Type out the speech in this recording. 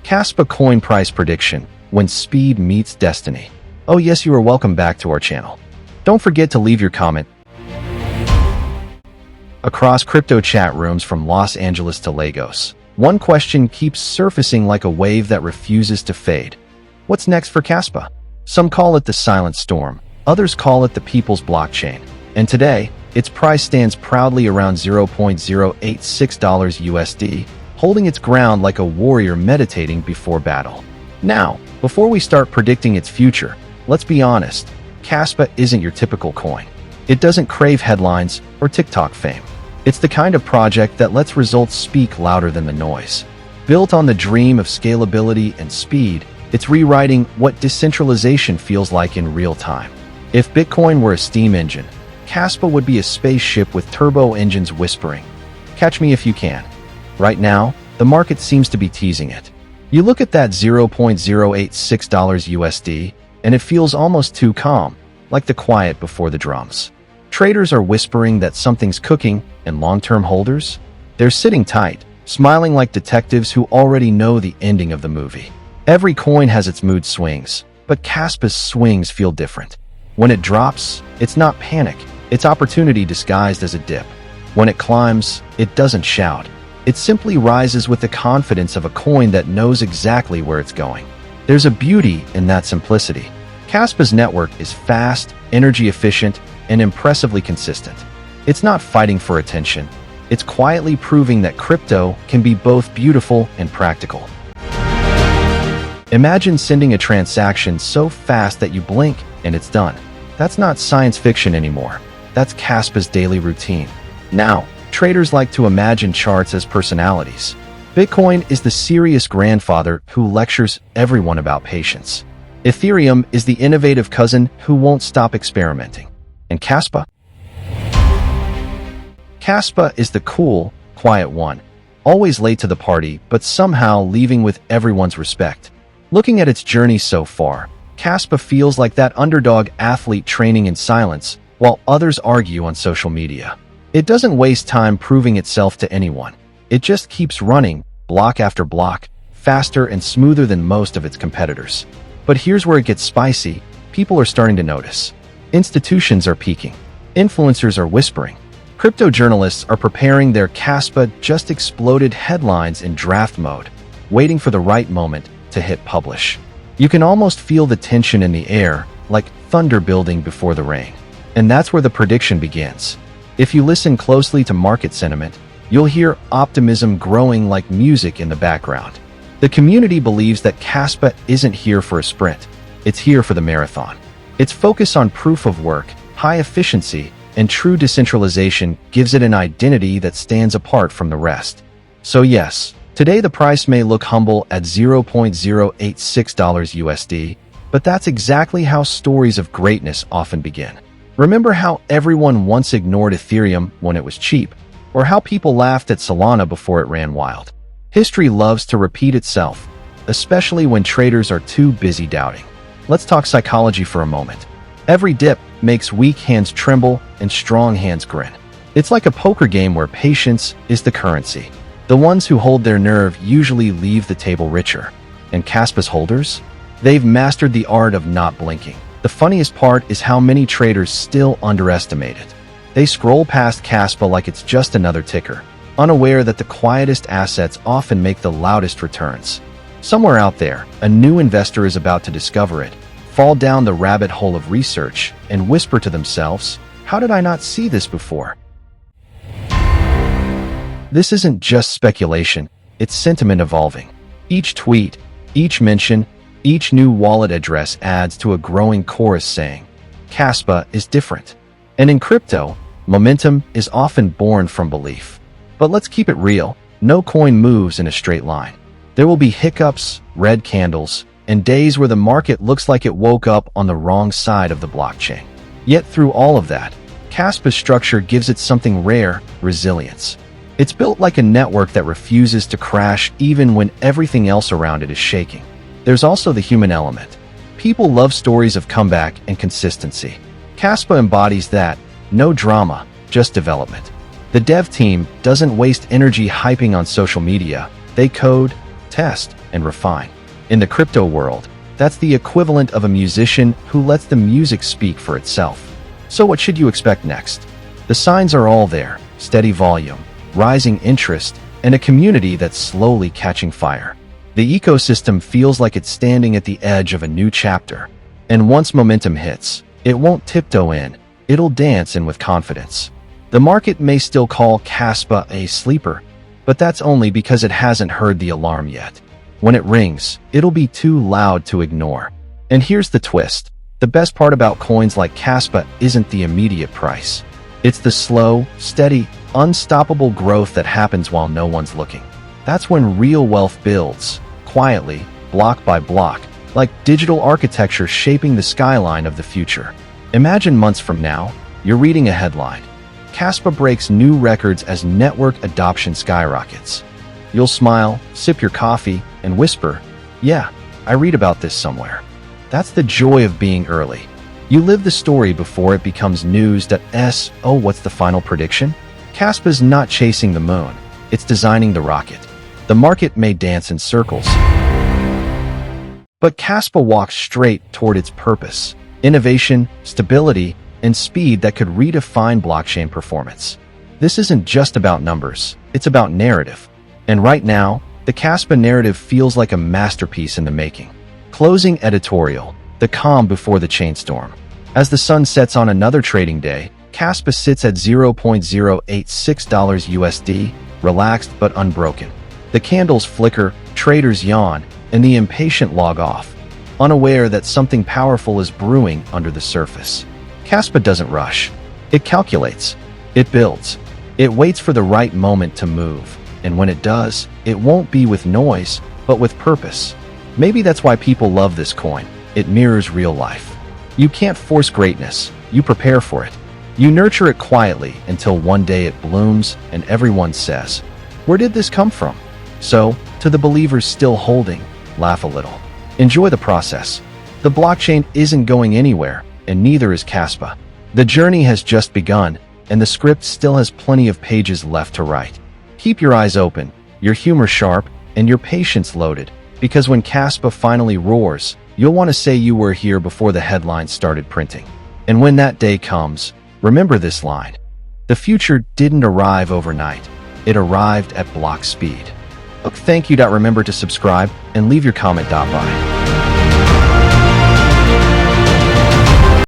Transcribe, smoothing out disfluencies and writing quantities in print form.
KASPA coin price prediction, when speed meets destiny. Oh yes, you are welcome back to our channel. Don't forget to leave your comment. Across crypto chat rooms from Los Angeles to Lagos, one question keeps surfacing like a wave that refuses to fade. What's next for KASPA? Some call it the silent storm, others call it the people's blockchain. And today, its price stands proudly around $0.086 USD, holding its ground like a warrior meditating before battle. Now, before we start predicting its future, let's be honest, KASPA isn't your typical coin. It doesn't crave headlines or TikTok fame. It's the kind of project that lets results speak louder than the noise. Built on the dream of scalability and speed, it's rewriting what decentralization feels like in real time. If Bitcoin were a steam engine, KASPA would be a spaceship with turbo engines whispering, "Catch me if you can." Right now, the market seems to be teasing it. You look at that $0.086 USD, and it feels almost too calm, like the quiet before the drums. Traders are whispering that something's cooking, and long-term holders? They're sitting tight, smiling like detectives who already know the ending of the movie. Every coin has its mood swings, but KASPA's swings feel different. When it drops, it's not panic, it's opportunity disguised as a dip. When it climbs, it doesn't shout. It simply rises with the confidence of a coin that knows exactly where it's going. There's a beauty in that simplicity. KASPA's network is fast, energy efficient, and impressively consistent. It's not fighting for attention. It's quietly proving that crypto can be both beautiful and practical. Imagine sending a transaction so fast that you blink and it's done. That's not science fiction anymore. That's KASPA's daily routine. Now, traders like to imagine charts as personalities. Bitcoin is the serious grandfather who lectures everyone about patience. Ethereum is the innovative cousin who won't stop experimenting. And KASPA? KASPA is the cool, quiet one, always late to the party, but somehow leaving with everyone's respect. Looking at its journey so far, KASPA feels like that underdog athlete training in silence while others argue on social media. It doesn't waste time proving itself to anyone. It just keeps running, block after block, faster and smoother than most of its competitors. But here's where it gets spicy. People are starting to notice. Institutions are peaking. Influencers are whispering. Crypto journalists are preparing their KASPA just exploded headlines in draft mode, waiting for the right moment to hit publish. You can almost feel the tension in the air, like thunder building before the rain. And that's where the prediction begins. If you listen closely to market sentiment, you'll hear optimism growing like music in the background. The community believes that KASPA isn't here for a sprint. It's here for the marathon. Its focus on proof of work, high efficiency, and true decentralization gives it an identity that stands apart from the rest. So yes, today the price may look humble at $0.086 USD, but that's exactly how stories of greatness often begin. Remember how everyone once ignored Ethereum when it was cheap, or how people laughed at Solana before it ran wild? History loves to repeat itself, especially when traders are too busy doubting. Let's talk psychology for a moment. Every dip makes weak hands tremble and strong hands grin. It's like a poker game where patience is the currency. The ones who hold their nerve usually leave the table richer. And KASPA's holders? They've mastered the art of not blinking. The funniest part is how many traders still underestimate it. They scroll past KASPA like it's just another ticker, unaware that the quietest assets often make the loudest returns. Somewhere out there, a new investor is about to discover it, fall down the rabbit hole of research, and whisper to themselves, "How did I not see this before?" This isn't just speculation, it's sentiment evolving. Each tweet, each mention, each new wallet address adds to a growing chorus saying, KASPA is different. And in crypto, momentum is often born from belief. But let's keep it real, no coin moves in a straight line. There will be hiccups, red candles, and days where the market looks like it woke up on the wrong side of the blockchain. Yet through all of that, KASPA's structure gives it something rare, resilience. It's built like a network that refuses to crash even when everything else around it is shaking. There's also the human element. People love stories of comeback and consistency. KASPA embodies that, no drama, just development. The dev team doesn't waste energy hyping on social media. They code, test, and refine. In the crypto world, that's the equivalent of a musician who lets the music speak for itself. So what should you expect next? The signs are all there: steady volume, rising interest, and a community that's slowly catching fire. The ecosystem feels like it's standing at the edge of a new chapter. And once momentum hits, it won't tiptoe in, it'll dance in with confidence. The market may still call KASPA a sleeper, but that's only because it hasn't heard the alarm yet. When it rings, it'll be too loud to ignore. And here's the twist. The best part about coins like KASPA isn't the immediate price. It's the slow, steady, unstoppable growth that happens while no one's looking. That's when real wealth builds, quietly, block by block, like digital architecture shaping the skyline of the future. Imagine months from now, you're reading a headline: KASPA breaks new records as network adoption skyrockets. You'll smile, sip your coffee, and whisper, "Yeah, I read about this somewhere." That's the joy of being early. You live the story before it becomes news. Oh, what's the final prediction? KASPA's not chasing the moon, it's designing the rocket. The market may dance in circles, but KASPA walks straight toward its purpose: innovation, stability, and speed that could redefine blockchain performance. This isn't just about numbers, it's about narrative. And right now, the KASPA narrative feels like a masterpiece in the making. Closing editorial: the calm before the chainstorm. As the sun sets on another trading day, KASPA sits at $0.086 USD, relaxed but unbroken. The candles flicker, traders yawn, and the impatient log off, unaware that something powerful is brewing under the surface. KASPA doesn't rush. It calculates. It builds. It waits for the right moment to move. And when it does, it won't be with noise, but with purpose. Maybe that's why people love this coin. It mirrors real life. You can't force greatness. You prepare for it. You nurture it quietly until one day it blooms and everyone says, "Where did this come from?" So, to the believers still holding, laugh a little. Enjoy the process. The blockchain isn't going anywhere, and neither is KASPA. The journey has just begun, and the script still has plenty of pages left to write. Keep your eyes open, your humor sharp, and your patience loaded, because when KASPA finally roars, you'll want to say you were here before the headlines started printing. And when that day comes, remember this line: the future didn't arrive overnight. It arrived at block speed. Look, thank you. Remember to subscribe and leave your comment. Bye.